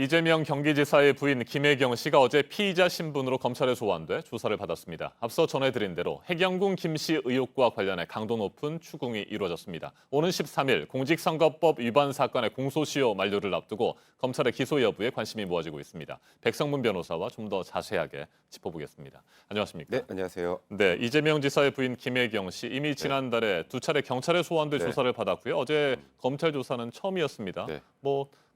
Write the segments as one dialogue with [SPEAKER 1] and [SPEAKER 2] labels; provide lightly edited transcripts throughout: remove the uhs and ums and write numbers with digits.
[SPEAKER 1] 이재명 경기지사의 부인 김혜경 씨가 어제 피의자 신분으로 검찰에 소환돼 조사를 받았습니다. 앞서 전해드린 대로 해경군 김 씨 의혹과 관련해 강도 높은 추궁이 이루어졌습니다. 오는 13일 공직선거법 위반 사건의 공소시효 만료를 앞두고 검찰의 기소 여부에 관심이 모아지고 있습니다. 백성문 변호사와 좀 더 자세하게 짚어보겠습니다. 안녕하십니까?
[SPEAKER 2] 네, 안녕하세요.
[SPEAKER 1] 네, 이재명 지사의 부인 김혜경 씨 이미 지난달에 두 차례 경찰에 소환돼
[SPEAKER 2] 네.
[SPEAKER 1] 조사를 받았고요. 어제 검찰 조사는 처음이었습니다.
[SPEAKER 2] 네.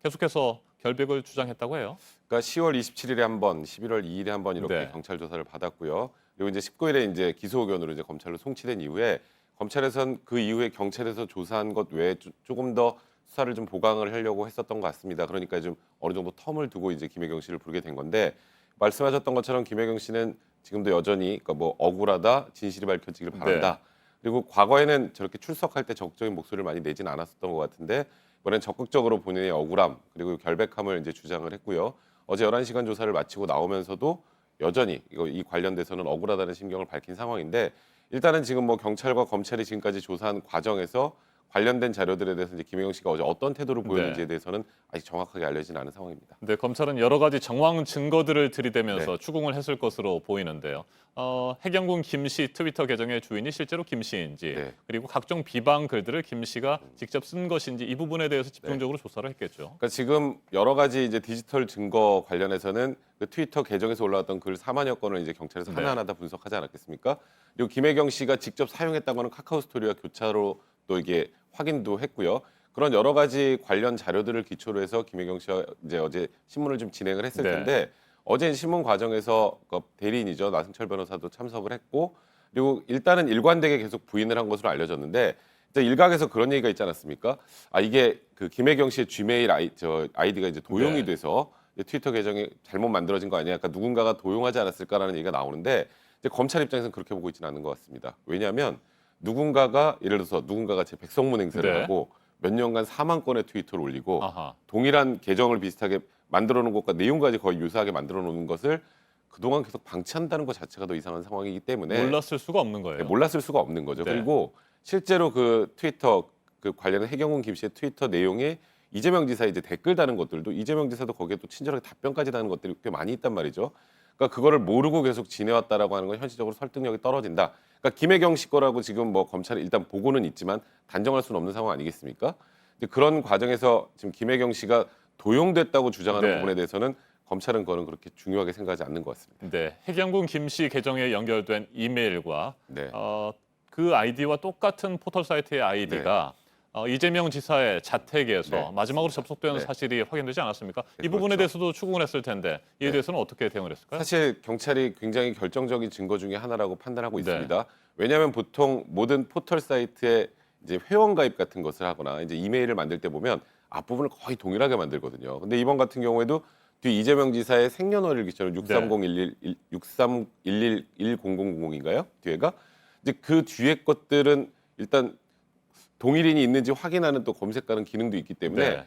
[SPEAKER 1] 계속해서 결백을 주장했다고 해요.
[SPEAKER 2] 그러니까 10월 27일에 한 번, 11월 2일에 한 번 이렇게
[SPEAKER 1] 네.
[SPEAKER 2] 경찰 조사를 받았고요. 그리고 이제 19일에 이제 기소 의견으로 이제 검찰로 송치된 이후에 검찰에선 그 이후에 경찰에서 조사한 것 외에 조금 더 수사를 좀 보강을 하려고 했었던 것 같습니다. 그러니까 좀 어느 정도 텀을 두고 이제 김혜경 씨를 부르게 된 건데 말씀하셨던 것처럼 김혜경 씨는 지금도 여전히 그러니까 뭐 억울하다, 진실이 밝혀지길 바란다. 그리고 과거에는 저렇게 출석할 때 적극적인 목소리를 많이 내진 않았었던 것 같은데 이번엔 적극적으로 본인의 억울함 그리고 결백함을 이제 주장을 했고요. 어제 11시간 조사를 마치고 나오면서도 여전히 이 관련돼서는 억울하다는 심경을 밝힌 상황인데 일단은 지금 뭐 경찰과 검찰이 지금까지 조사한 과정에서 관련된 자료들에 대해서 이제 김혜경 씨가 어제 어떤 태도를 보였는지에 대해서는 아직 정확하게 알려지는 않은 상황입니다.
[SPEAKER 1] 네, 검찰은 여러 가지 정황 증거들을 들이대면서
[SPEAKER 2] 네.
[SPEAKER 1] 추궁을 했을 것으로 보이는데요. 해경군 김 씨 트위터 계정의 주인이 실제로 김 씨인지
[SPEAKER 2] 네.
[SPEAKER 1] 그리고 각종 비방 글들을 김 씨가 직접 쓴 것인지 이 부분에 대해서 집중적으로 조사를 했겠죠.
[SPEAKER 2] 그러니까 지금 여러 가지 이제 디지털 증거 관련해서는 그 트위터 계정에서 올라왔던 글 4만여 건을 이제 경찰에서
[SPEAKER 1] 네.
[SPEAKER 2] 하나하나 다 분석하지 않았겠습니까? 그리고 김혜경 씨가 직접 사용했다고 하는 카카오 스토리와 교차로 또 이게 확인도 했고요. 그런 여러 가지 관련 자료들을 기초로 해서 김혜경 씨가 이제 어제 신문을 좀 진행을 했을
[SPEAKER 1] 네.
[SPEAKER 2] 텐데 어제 신문 과정에서 그 대리인이죠. 나승철 변호사도 참석을 했고 그리고 일단은 일관되게 계속 부인을 한 것으로 알려졌는데 이제 일각에서 그런 얘기가 있지 않았습니까? 아 이게 그 김혜경 씨의 지메일 아이디가 이제 도용이
[SPEAKER 1] 네.
[SPEAKER 2] 돼서 이제 트위터 계정이 잘못 만들어진 거 아니야? 그러니까 누군가가 도용하지 않았을까라는 얘기가 나오는데 이제 검찰 입장에서는 그렇게 보고 있지는 않은 것 같습니다. 왜냐하면 누군가가 예를 들어서 누군가가 제 백성문 행세를
[SPEAKER 1] 네.
[SPEAKER 2] 하고 몇 년간 4만 건의 트위터를 올리고
[SPEAKER 1] 아하.
[SPEAKER 2] 동일한 계정을 비슷하게 만들어 놓은 것과 내용까지 거의 유사하게 만들어 놓은 것을 그동안 계속 방치한다는 것 자체가 더 이상한 상황이기 때문에
[SPEAKER 1] 몰랐을 수가 없는 거예요.
[SPEAKER 2] 몰랐을 수가 없는 거죠.
[SPEAKER 1] 네.
[SPEAKER 2] 그리고 실제로 그 트위터 그 관련한 해경훈 김 씨의 트위터 내용에 이재명 지사 이제 댓글 다는 것들도 이재명 지사도 거기에 또 친절하게 답변까지 다는 것들이 꽤 많이 있단 말이죠. 그러니까 그거를 모르고 계속 지내왔다라고 하는 건 현실적으로 설득력이 떨어진다. 그러니까 김혜경 씨 거라고 지금 뭐 검찰이 일단 보고는 있지만 단정할 수는 없는 상황 아니겠습니까? 근데 그런 과정에서 지금 김혜경 씨가 도용됐다고 주장하는
[SPEAKER 1] 네.
[SPEAKER 2] 부분에 대해서는 검찰은 그거는 그렇게 중요하게 생각하지 않는 것 같습니다.
[SPEAKER 1] 네, 해경군 김 씨 계정에 연결된 이메일과
[SPEAKER 2] 네.
[SPEAKER 1] 그 아이디와 똑같은 포털 사이트의 아이디가 이재명 지사의 자택에서
[SPEAKER 2] 네,
[SPEAKER 1] 마지막으로 접속된
[SPEAKER 2] 네.
[SPEAKER 1] 사실이 확인되지 않았습니까?
[SPEAKER 2] 네,
[SPEAKER 1] 이 부분에
[SPEAKER 2] 그렇죠.
[SPEAKER 1] 대해서도 추궁을 했을 텐데 이에
[SPEAKER 2] 네.
[SPEAKER 1] 대해서는 어떻게 대응을 했을까요?
[SPEAKER 2] 사실 경찰이 굉장히 결정적인 증거 중에 하나라고 판단하고
[SPEAKER 1] 네.
[SPEAKER 2] 있습니다. 왜냐하면 보통 모든 포털 사이트에 이제 회원 가입 같은 것을 하거나 이제 이메일을 만들 때 보면 앞부분을 거의 동일하게 만들거든요. 근데 이번 같은 경우에도 뒤 이재명 지사의 생년월일 기초로 630111000인가요? 뒤에가 이제 그 뒤에 것들은 일단 동일인이 있는지 확인하는 또 검색하는 기능도 있기 때문에
[SPEAKER 1] 네.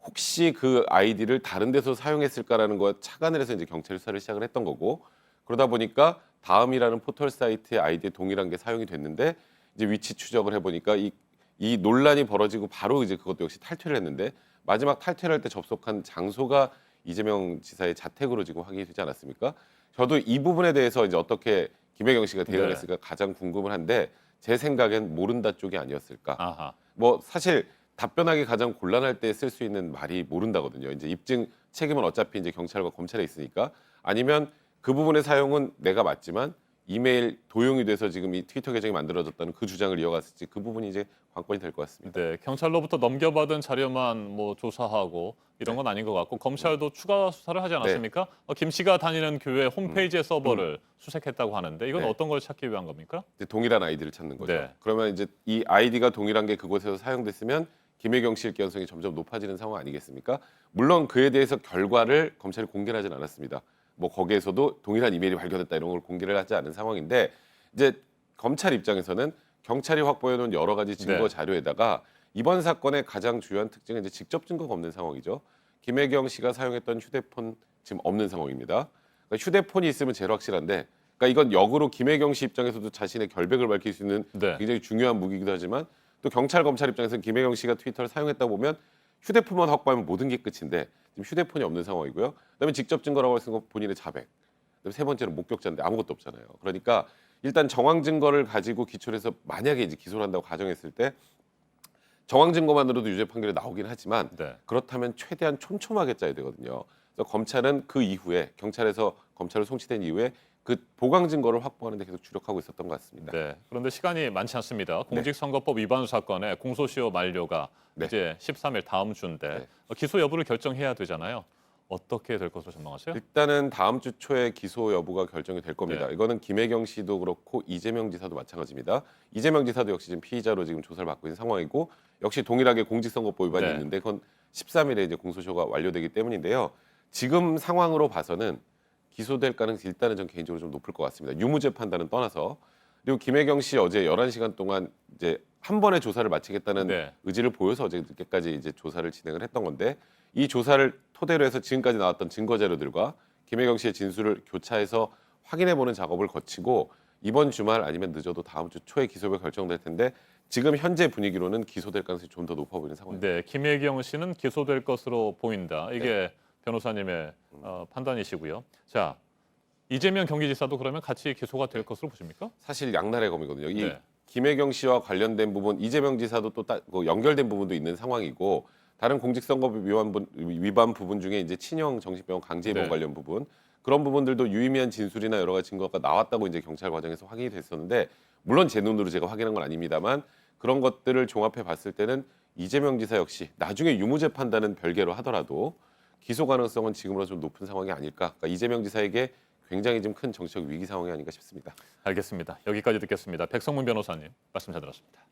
[SPEAKER 2] 혹시 그 아이디를 다른 데서 사용했을까라는 거 착안을 해서 이제 경찰 수사를 시작을 했던 거고 그러다 보니까 다음이라는 포털 사이트의 아이디에 동일한 게 사용이 됐는데 이제 위치 추적을 해보니까 이 논란이 벌어지고 바로 이제 그것도 역시 탈퇴를 했는데 마지막 탈퇴를 할 때 접속한 장소가 이재명 지사의 자택으로 지금 확인이 되지 않았습니까? 저도 이 부분에 대해서 이제 어떻게 김혜경 씨가 대응을
[SPEAKER 1] 네.
[SPEAKER 2] 했을까 가장 궁금을 한데 제 생각엔 모른다 쪽이 아니었을까.
[SPEAKER 1] 아하.
[SPEAKER 2] 뭐 사실 답변하기 가장 곤란할 때 쓸 수 있는 말이 모른다거든요. 이제 입증 책임은 어차피 이제 경찰과 검찰에 있으니까 아니면 그 부분의 사용은 내가 맞지만 이메일 도용이 돼서 지금 이 트위터 계정이 만들어졌다는 그 주장을 이어갔을지 그 부분이 이제 관건이 될 것 같습니다.
[SPEAKER 1] 네, 경찰로부터 넘겨받은 자료만 조사하고 이런 건 아닌 것 같고 검찰도 추가 수사를 하지 않았습니까? 김 씨가 다니는 교회 홈페이지의 서버를 수색했다고 하는데 이건
[SPEAKER 2] 네.
[SPEAKER 1] 어떤 걸 찾기 위한 겁니까?
[SPEAKER 2] 이제 동일한 아이디를 찾는 거죠.
[SPEAKER 1] 네.
[SPEAKER 2] 그러면 이제 이 아이디가 동일한 게 그곳에서 사용됐으면 김혜경 씨일 가능성이 점점 높아지는 상황 아니겠습니까? 물론 그에 대해서 결과를 검찰이 공개를 하진 않았습니다. 뭐 거기에서도 동일한 이메일이 발견됐다 이런 걸 공개를 하지 않은 상황인데 이제 검찰 입장에서는 경찰이 확보해 놓은 여러 가지 증거
[SPEAKER 1] 네.
[SPEAKER 2] 자료에다가 이번 사건의 가장 주요한 특징은 이제 직접 증거가 없는 상황이죠. 김혜경 씨가 사용했던 휴대폰 지금 없는 상황입니다. 그러니까 휴대폰이 있으면 제일 확실한데 그러니까 이건 역으로 김혜경 씨 입장에서도 자신의 결백을 밝힐 수 있는
[SPEAKER 1] 네.
[SPEAKER 2] 굉장히 중요한 무기이기도 하지만 또 경찰 검찰 입장에서는 김혜경 씨가 트위터를 사용했다 보면 휴대폰만 확보하면 모든 게 끝인데 지금 휴대폰이 없는 상황이고요. 그다음에 직접 증거라고 할 수 있는 건 본인의 자백. 그다음에 세 번째는 목격자인데 아무것도 없잖아요. 그러니까 일단 정황 증거를 가지고 기초를 해서 만약에 이제 기소를 한다고 가정했을 때 정황 증거만으로도 유죄 판결이 나오긴 하지만
[SPEAKER 1] 네.
[SPEAKER 2] 그렇다면 최대한 촘촘하게 짜야 되거든요. 그래서 검찰은 그 이후에 경찰에서 검찰로 송치된 이후에 그 보강 증거를 확보하는 데 계속 주력하고 있었던 것 같습니다.
[SPEAKER 1] 네. 그런데 시간이 많지 않습니다. 공직선거법 위반 사건의 공소시효 만료가
[SPEAKER 2] 네.
[SPEAKER 1] 이제 13일 다음 주인데
[SPEAKER 2] 네.
[SPEAKER 1] 기소 여부를 결정해야 되잖아요. 어떻게 될 것으로 전망하세요?
[SPEAKER 2] 일단은 다음 주 초에 기소 여부가 결정이 될 겁니다.
[SPEAKER 1] 네.
[SPEAKER 2] 이거는 김혜경 씨도 그렇고 이재명 지사도 마찬가지입니다. 이재명 지사도 역시 지금 피의자로 지금 조사를 받고 있는 상황이고 역시 동일하게 공직선거법 위반이
[SPEAKER 1] 네.
[SPEAKER 2] 있는데 그건 13일에 이제 공소시효가 완료되기 때문인데요. 지금 상황으로 봐서는 기소될 가능성이 일단은 전 개인적으로 좀 높을 것 같습니다. 유무죄 판단은 떠나서 그리고 김혜경 씨 어제 11시간 동안 이제 한 번에 조사를 마치겠다는
[SPEAKER 1] 네.
[SPEAKER 2] 의지를 보여서 어제 늦게까지 이제 조사를 진행을 했던 건데 이 조사를 토대로 해서 지금까지 나왔던 증거 자료들과 김혜경 씨의 진술을 교차해서 확인해 보는 작업을 거치고 이번 주말 아니면 늦어도 다음 주 초에 기소가 결정될 텐데 지금 현재 분위기로는 기소될 가능성이 좀 더 높아 보이는 상황입니다.
[SPEAKER 1] 네. 김혜경 씨는 기소될 것으로 보인다. 이게 변호사님의 판단이시고요. 자, 이재명 경기지사도 그러면 같이 기소가 될 것으로 보십니까?
[SPEAKER 2] 사실 양날의 검이거든요. 이
[SPEAKER 1] 네.
[SPEAKER 2] 김혜경 씨와 관련된 부분, 이재명 지사도 또 연결된 부분도 있는 상황이고 다른 공직선거법 위반 부분 중에 이제 친형 정신병원 강제 입원
[SPEAKER 1] 네.
[SPEAKER 2] 관련 부분 그런 부분들도 유의미한 진술이나 여러 가지 증거가 나왔다고 이제 경찰 과정에서 확인이 됐었는데 물론 제 눈으로 제가 확인한 건 아닙니다만 그런 것들을 종합해 봤을 때는 이재명 지사 역시 나중에 유무죄 판단은 별개로 하더라도 기소 가능성은 지금으로 좀 높은 상황이 아닐까. 그러니까 이재명 지사에게 굉장히 좀 큰 정치적 위기 상황이 아닌가 싶습니다.
[SPEAKER 1] 알겠습니다. 여기까지 듣겠습니다. 백성문 변호사님 말씀 잘 들었습니다.